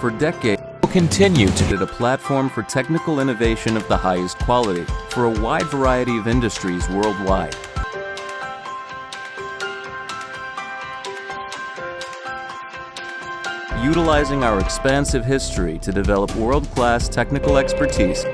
For decades, we'll continue to be a platform for technical innovation of the highest quality for a wide variety of industries worldwide. Utilizing our expansive history to develop world-class technical expertise,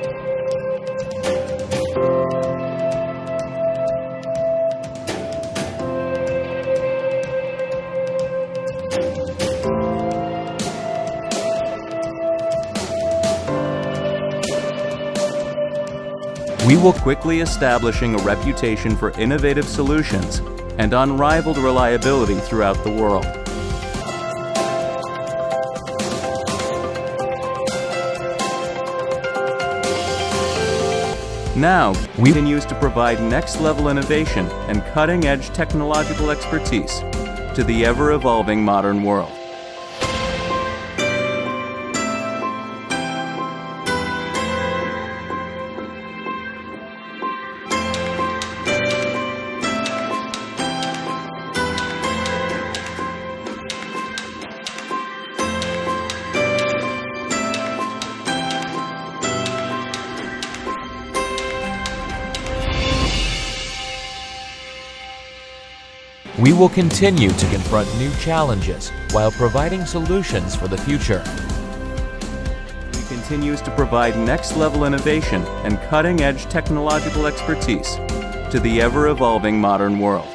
we will quickly establishing a reputation for innovative solutions and unrivaled reliability throughout the world. Now, we continue to provide next-level innovation and cutting-edge technological expertise to the ever-evolving modern world. We will continue to confront new challenges while providing solutions for the future. We continue to provide next-level innovation and cutting-edge technological expertise to the ever-evolving modern world.